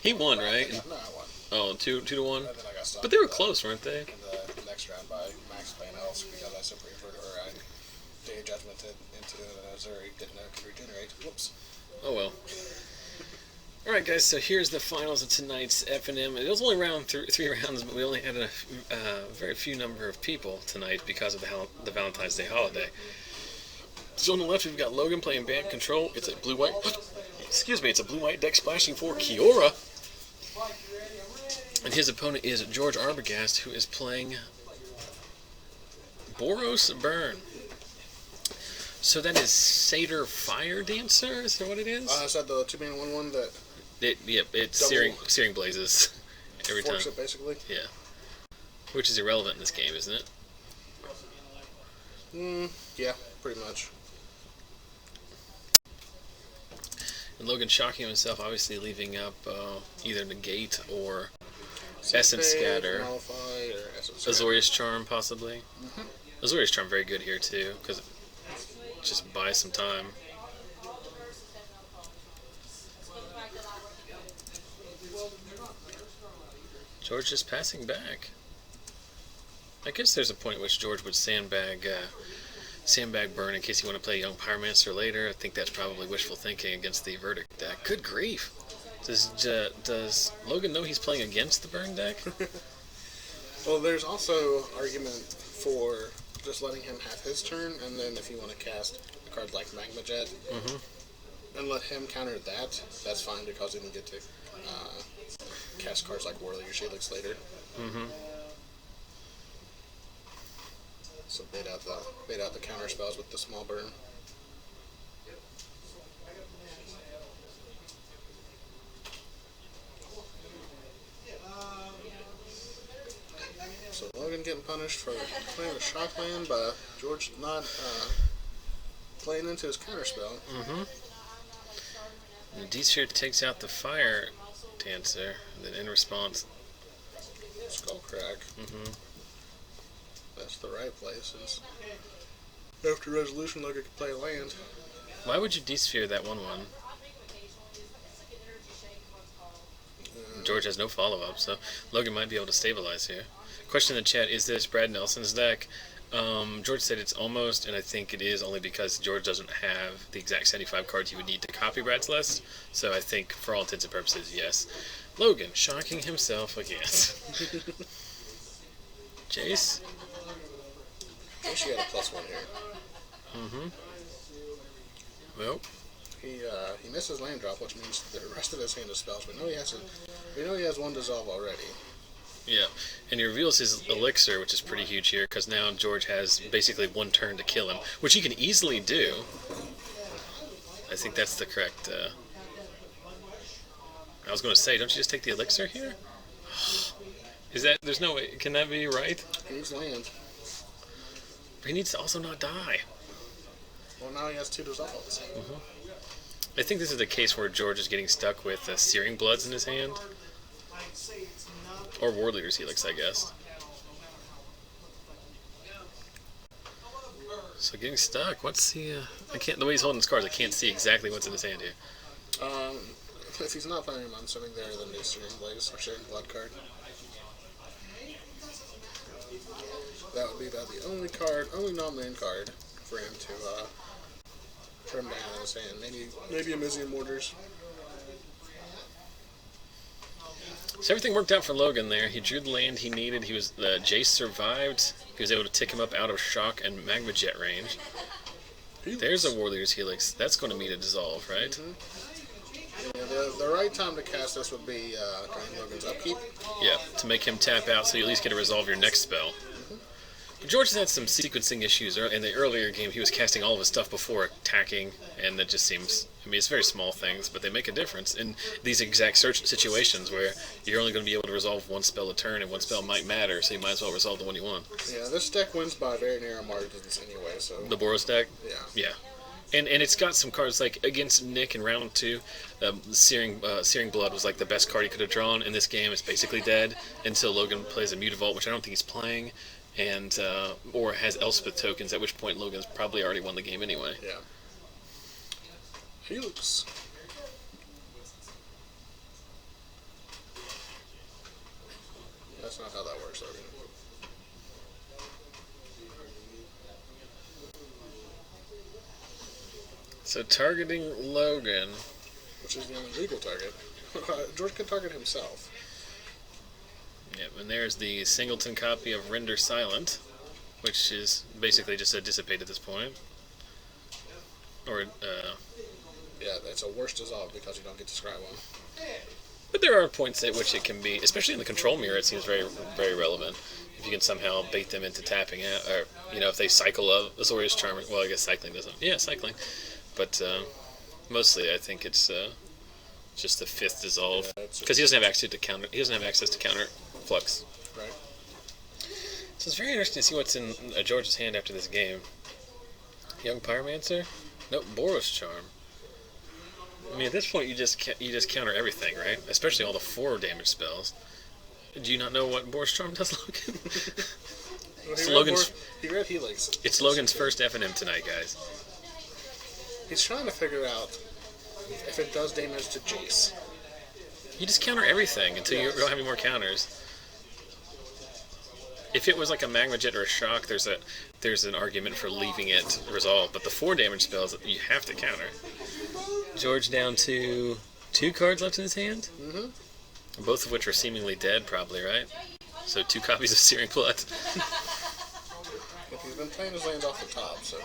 He won, right? No, I won. Oh, 2-1? And then I got stopped But they were close, weren't they? in the next round by Max playing else because I super or I day judgmented into Missouri, didn't know it could regenerate. Whoops. Oh well. Alright guys, so here's the finals of tonight's FNM. It was only round three rounds, but we only had a very few number of people tonight because of the Valentine's Day holiday. So on the left we've got Logan playing Bant Control. It's a blue-white, excuse me, it's a blue-white deck splashing for Kiora. And his opponent is George Arbogast, who is playing Boros Burn. So that is Satyr Fire Dancer, is that what it is? Is that the 2-man 1/1 that... Yep, it's searing blazes every time. Forks it, basically? Yeah. Which is irrelevant in this game, isn't it? Yeah, pretty much. And Logan shocking himself, obviously leaving up either Negate or Essence Scatter. Nullify, or Essence Scatter. Azorius Charm, possibly. Azorius Charm very good here, too, because it just buys some time. George just passing back. I guess there's a point at which George would sandbag Burn in case you want to play Young Pyromancer later. I think that's probably wishful thinking against the Verdict deck. Good grief. Does Logan know he's playing against the Burn deck? Well, there's also argument for just letting him have his turn, and then if you want to cast a card like Magma Jet, and let him counter that, that's fine because then you get to cast cards like Warrior Sheelix later. So bait out the counter spells with the small burn. So Logan getting punished for playing a Shockland by George not playing into his counter spell. And D-Sphere takes out the Fire Dancer, and then in response, Skull Crack. That's the right place. Since after resolution, Logan can play land. why would you D-Sphere that 1/1? George has no follow-up, so Logan might be able to stabilize here. Question in the chat, is this Brad Nelson's deck? George said it's almost, and I think it is only because George doesn't have the exact 75 cards you would need to copy Brad's list, so I think for all intents and purposes, yes. Logan, shocking himself again. Jace? I wish he had a +1 here. Well, he misses land drop, which means the rest of his hand is spells. We know he has one dissolve already. yeah, and he reveals his elixir, which is pretty huge here, because now George has basically one turn to kill him, which he can easily do. I think that's the correct... I was going to say, don't you just take the elixir here? Is that... There's no way... Can that be right? He needs land. But he needs to also not die. Well, now he has 2 dissolves. I think this is the case where George is getting stuck with Searing Bloods in his hand. Or War Leader's Helix, I guess. So getting stuck. What's the... I can't... The way he's holding his cards, I can't see exactly what's in his hand here. If he's not playing him, I'm assuming there the new Searing Blaze or Searing Blood card. That would be about the only non-land card for him to trim down in his hand. Maybe a Mizium Mortars. So everything worked out for Logan there. He drew the land he needed. He was Jace survived. He was able to tick him up out of Shock and Magma Jet range. There's a War Leader's Helix. That's going to meet a dissolve, right? Yeah, the right time to cast this would be during Logan's upkeep. Yeah, to make him tap out so you at least get to resolve your next spell. George has had some sequencing issues. In the earlier game, he was casting all of his stuff before attacking, and that just seems... I mean, it's very small things, but they make a difference in these exact search situations where you're only going to be able to resolve one spell a turn, and one spell might matter, so you might as well resolve the one you want. Yeah, this deck wins by very narrow margins anyway, so... The Boros deck? Yeah. Yeah. And it's got some cards, like, against Nick in round 2, Searing Blood was, like, the best card he could have drawn. In this game, it's basically dead until Logan plays a Mutavault, which I don't think he's playing, and or has Elspeth tokens, at which point Logan's probably already won the game anyway. Yeah. Helix. So targeting Logan. Which is the only legal target. George can target himself. Yep, and there's the singleton copy of Render Silent, which is basically just a dissipate at this point. Or, Yeah, it's a worse dissolve because you don't get to scry one. But there are points at which it can be, especially in the control mirror, it seems very, very relevant. If you can somehow bait them into tapping it, or, if they cycle a Azorius Charm, well, I guess cycling doesn't. Yeah, cycling. But, mostly I think it's, just the 5th dissolve. Because he doesn't have access to counter, flux. Right. So it's very interesting to see what's in George's hand after this game. Young Pyromancer? Nope, Boros Charm. I mean, at this point, you just counter everything, right? Especially all the 4 damage spells. Do you not know what Boros Charm does, Logan? He read Helix. It's Logan's first FNM tonight, guys. He's trying to figure out if it does damage to Jace. You just counter everything until you don't have any more counters. If it was like a Magma Jet or a Shock, there's an argument for leaving it resolved. But the 4 damage spells, you have to counter. George down to 2 cards left in his hand? Mm-hmm. Both of which are seemingly dead, probably, right? So 2 copies of Searing Blood. He's been playing his land off the top, so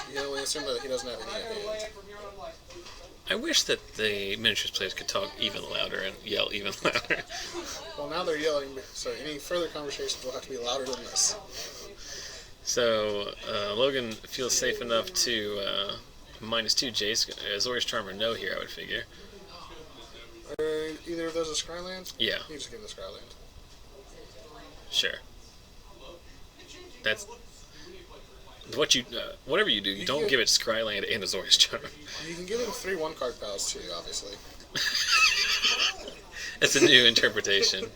you can only assume that he doesn't have any in hand. I wish that the miniatures players could talk even louder and yell even louder. Well, now they're yelling, so any further conversations will have to be louder than this. So, Logan feels safe enough to -2 Jace. Azorius Charm or no here, I would figure. Are either of those a Scryland? Yeah. You just give him the Scryland. Sure. That's... whatever you do, don't give it Scryland and Azorius Charm. You can give him 3 1-card pals too, obviously. That's a new interpretation.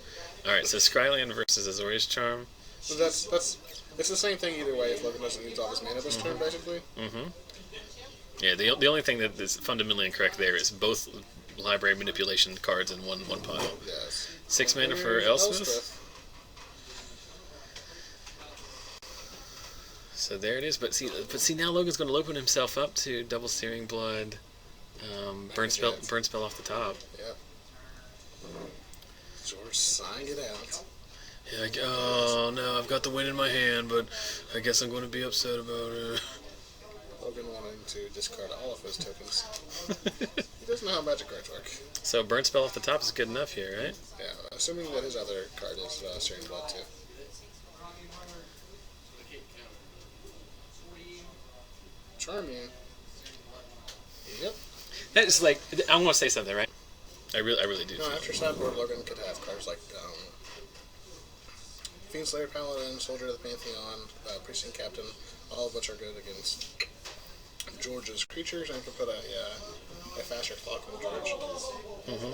Alright, so Scryland versus Azorius Charm. So it's the same thing either way if Logan doesn't use all his mana this turn, basically. Mm-hmm. Yeah, the only thing that is fundamentally incorrect there is both library manipulation cards in one pile. Yes. 6 mana for Elspeth. So there it is, but see now Logan's going to open himself up to double Searing Blood, burn spell off the top. Yep. George signed it out. Yeah, like, oh no, I've got the win in my hand, but I guess I'm going to be upset about it. Logan wanting to discard all of his tokens. He doesn't know how magic cards work. So burn spell off the top is good enough here, right? Yeah, assuming that his other card is Searing Blood too. Charming. Yep. That's like, I want to say something, right? I really do. No, after sideboard, Logan could have cards like Fiendslayer Paladin, Soldier of the Pantheon, Precinct Captain, all of which are good against George's creatures, and could put a faster clock on George. Mm-hmm.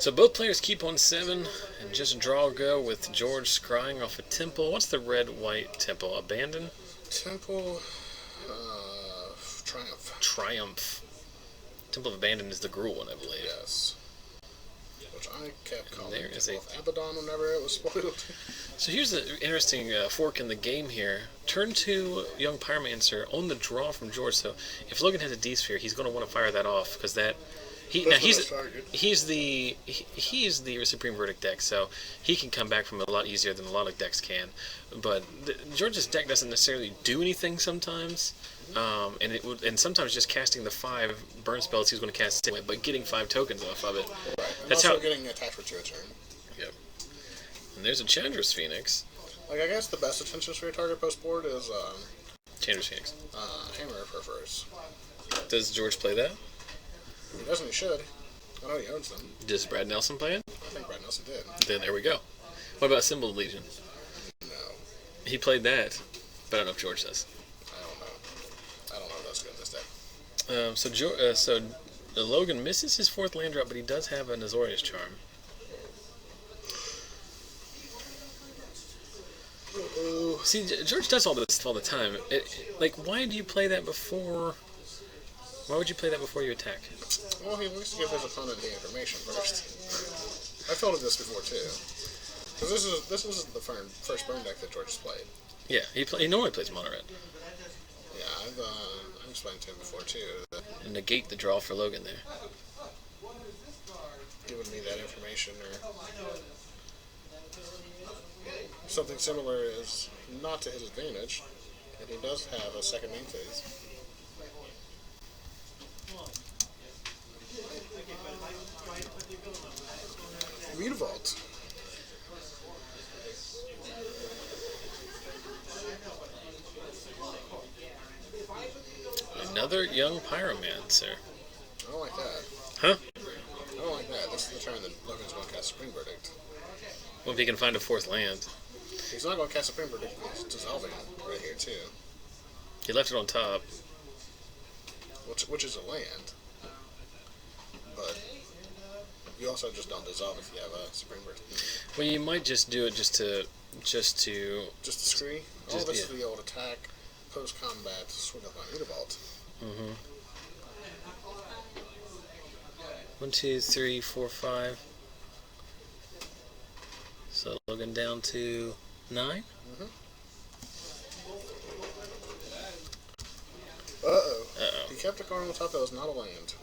So both players keep on 7 and just draw go with George scrying off a temple. What's the red-white temple? Abandon? Temple, Triumph. Temple of Abandon is the Gruul one, I believe. Yes. Which I kept calling there is Temple of Abaddon whenever it was spoiled. So here's the interesting fork in the game here. Turn 2 Young Pyromancer on the draw from George. So if Logan has a D-Sphere, he's going to want to fire that off because he's the Supreme Verdict deck, so he can come back from it a lot easier than a lot of decks can. But George's deck doesn't necessarily do anything sometimes, and sometimes just casting the 5 burn spells he's going to cast anyway, but getting 5 tokens off of it. Right. And that's also getting attachment to a turn. Yep. And there's a Chandra's Phoenix. Like, I guess the best attention sphere target post board is Chandra's Phoenix. Hammer prefers. Does George play that? He doesn't. He should. I know he owns them. Does Brad Nelson play it? I think Brad Nelson did. Then there we go. What about Symbol of Legion? No. He played that, but I don't know if George does. I don't know if that's good in this deck. So Logan misses his 4th land drop, but he does have an Azorius Charm. See, George does all this all the time. Why do you play that before? Why would you play that before you attack? Well, he wants to give his opponent the information first. I've told him this before too. Because this is the first burn deck that George has played. Yeah, he normally plays mono red. Yeah, I've explained to him before too that And negate the draw for Logan there. giving me that information or something similar is not to his advantage, and he does have a second main phase. Mutavault. Another young pyromancer. I don't like that. Huh? I don't like that. This is the turn that Logan's going to cast Supreme Verdict. Well, if he can find a fourth land. He's not going to cast Supreme Verdict. He's dissolving right here too. He left it on top. Which is a land. But you also just don't dissolve if you have a Supreme Verdict. Well, you might just do it just to Just to scree? Oh, this is yeah. the old attack, post-combat, swing up on Mutavault. Mm-hmm. 1, 2, 3, 4, 5. So Logan down to 9. Mm-hmm. Uh-oh. He kept a card on the top that was not a land.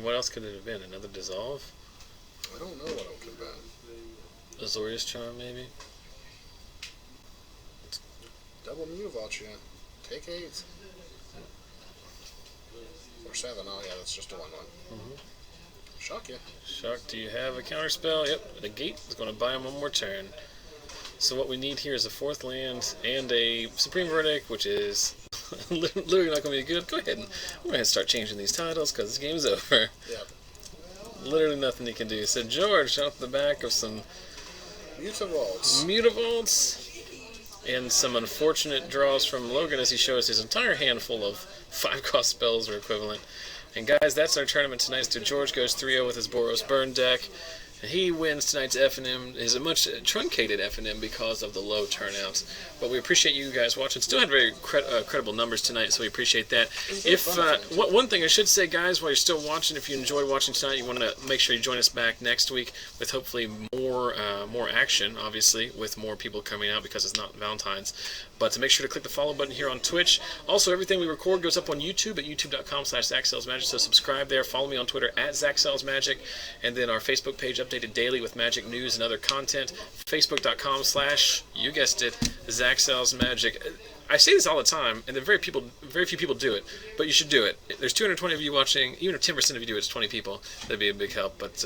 What else could it have been? Another dissolve? I don't know what it could have been. Azorius Charm, maybe? Double Mutavault you. Take 8. Or 7. Oh, yeah, that's just a 1-1. Mm-hmm. Shock you. Shock, do you have a counterspell? Yep, the gate is going to buy him one more turn. So what we need here is a fourth land and a Supreme Verdict, which is literally not going to be good. Go ahead and we're going to start changing these titles because this game is over. Yep. Literally nothing you can do. So George, off the back of some Mutavaults and some unfortunate draws from Logan as he shows his entire handful of 5-cost spells or equivalent. And guys, that's our tournament tonight. So George goes 3-0 with his Boros burn deck. And he wins tonight's FNM. Is a much truncated FNM because of the low turnouts. But we appreciate you guys watching. Still had very credible numbers tonight, so we appreciate that. If one thing I should say, guys, while you're still watching, if you enjoyed watching tonight, you want to make sure you join us back next week with hopefully more action, obviously, with more people coming out because it's not Valentine's. But to make sure to click the follow button here on Twitch. Also, everything we record goes up on YouTube at youtube.com/ZachSellsMagic. So subscribe there. Follow me on Twitter at ZachSellsMagic. And then our Facebook page updated daily with magic news and other content. Facebook.com/ you guessed it, ZachSellsMagic. I say this all the time, and very few people do it, but you should do it. There's 220 of you watching. Even if 10% of you do it, it's 20 people. That'd be a big help. But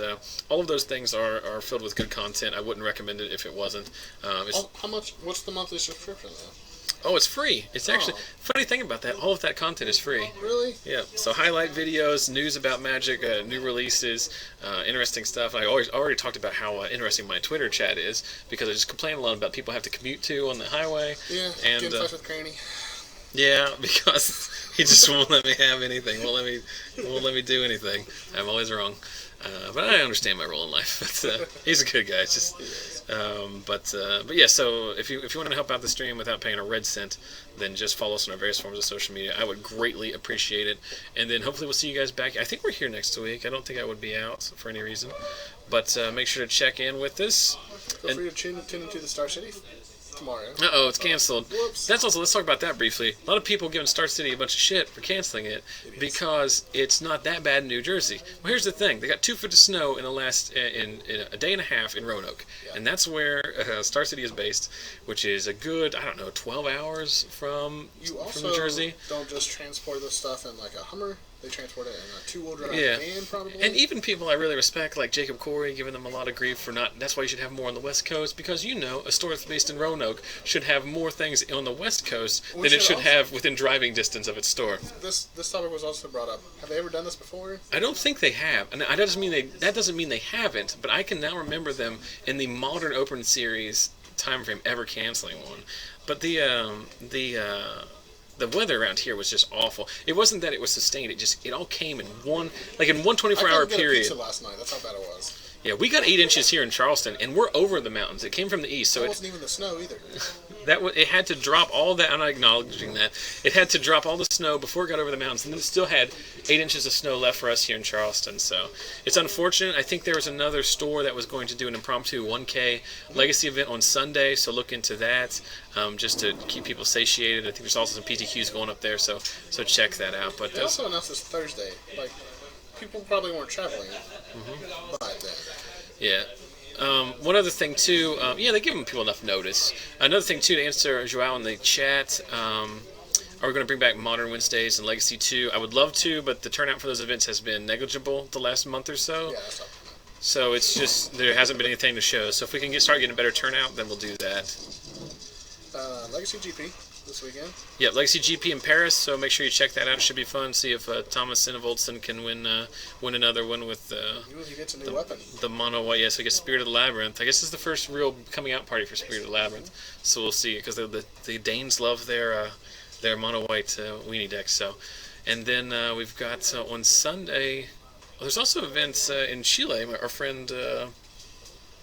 all of those things are filled with good content. I wouldn't recommend it if it wasn't. How much? What's the monthly subscription though? Oh, it's free. It's actually funny thing about that. All of that content is free. Really? Yeah. So highlight videos, news about Magic, new releases, interesting stuff. I already talked about how interesting my Twitter chat is because I just complain a lot about people have to commute to on the highway. Yeah. And get in touch with Cranny. yeah, because he just won't let me have anything. Won't let me do anything. I'm always wrong. But I understand my role in life. But he's a good guy. It's just, but yeah. So if you want to help out the stream without paying a red cent, then just follow us on our various forms of social media. I would greatly appreciate it. And then hopefully we'll see you guys back. I think we're here next week. I don't think I would be out for any reason. But make sure to check in with us. Feel free to tune into the Star City tomorrow. Uh-oh, it's canceled. Whoops. That's also, let's talk about that briefly. A lot of people giving Star City a bunch of shit for canceling it because it's not that bad in New Jersey. Well, here's the thing. They got 2 feet of snow in a day and a half in Roanoke. Yeah. And that's where Star City is based, which is a good, 12 hours from New Jersey. You also don't just transport this stuff in like a Hummer. They transport it in a 2-wheel drive van, probably. And even people I really respect, like Jacob Corey, giving them a lot of grief for not. That's why you should have more on the West Coast, because a store that's based in Roanoke should have more things on the West Coast than it should have within driving distance of its store. This topic was also brought up. Have they ever done this before? I don't think they have, and that doesn't mean they haven't. But I can now remember them in the modern Open Series time frame ever canceling one. But the weather around here was just awful. It wasn't that it was sustained. It all came in one 24-hour period. Pizza last night. That's how bad it was. Yeah, we got 8 inches here in Charleston, and we're over the mountains. It came from the east, so it wasn't even the snow either. It had to drop all that. I'm not acknowledging that. It had to drop all the snow before it got over the mountains, and then it still had 8 inches of snow left for us here in Charleston. So it's unfortunate. I think there was another store that was going to do an impromptu 1K legacy event on Sunday, so look into that, just to keep people satiated. I think there's also some PTQs going up there, so check that out. But they also announced this Thursday. Like, people probably weren't traveling by then. Yeah. One other thing too, they give people enough notice. Another thing too, to answer Joao in the chat, are we going to bring back Modern Wednesdays and Legacy 2? I would love to, but the turnout for those events has been negligible the last month or so. Yeah, that's not bad. So it's just, there hasn't been anything to show. So if we can start getting a better turnout, then we'll do that. Legacy GP this weekend. Yeah, Legacy GP in Paris, so make sure you check that out. It should be fun. See if Thomas Sinnevoldsen can win another one with he gets a new weapon. The mono white. Yeah, so we get Spirit of the Labyrinth. I guess this is the first real coming out party for Spirit of the Labyrinth. So we'll see, because the Danes love their mono white weenie decks. So, and then we've got on Sunday. There's also events in Chile. Our friend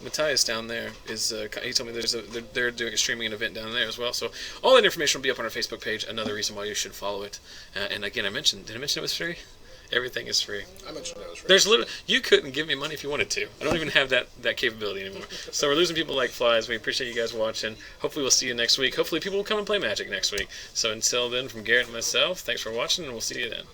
Matthias down there he told me they're doing streaming an event down there as well. So all that information will be up on our Facebook page. Another reason why you should follow it. And again, did I mention it was free? Everything is free. I mentioned it was free. There's you couldn't give me money if you wanted to. I don't even have that capability anymore. So we're losing people like flies. We appreciate you guys watching. Hopefully we'll see you next week. Hopefully people will come and play Magic next week. So until then, from Garrett and myself, thanks for watching, and we'll see you then.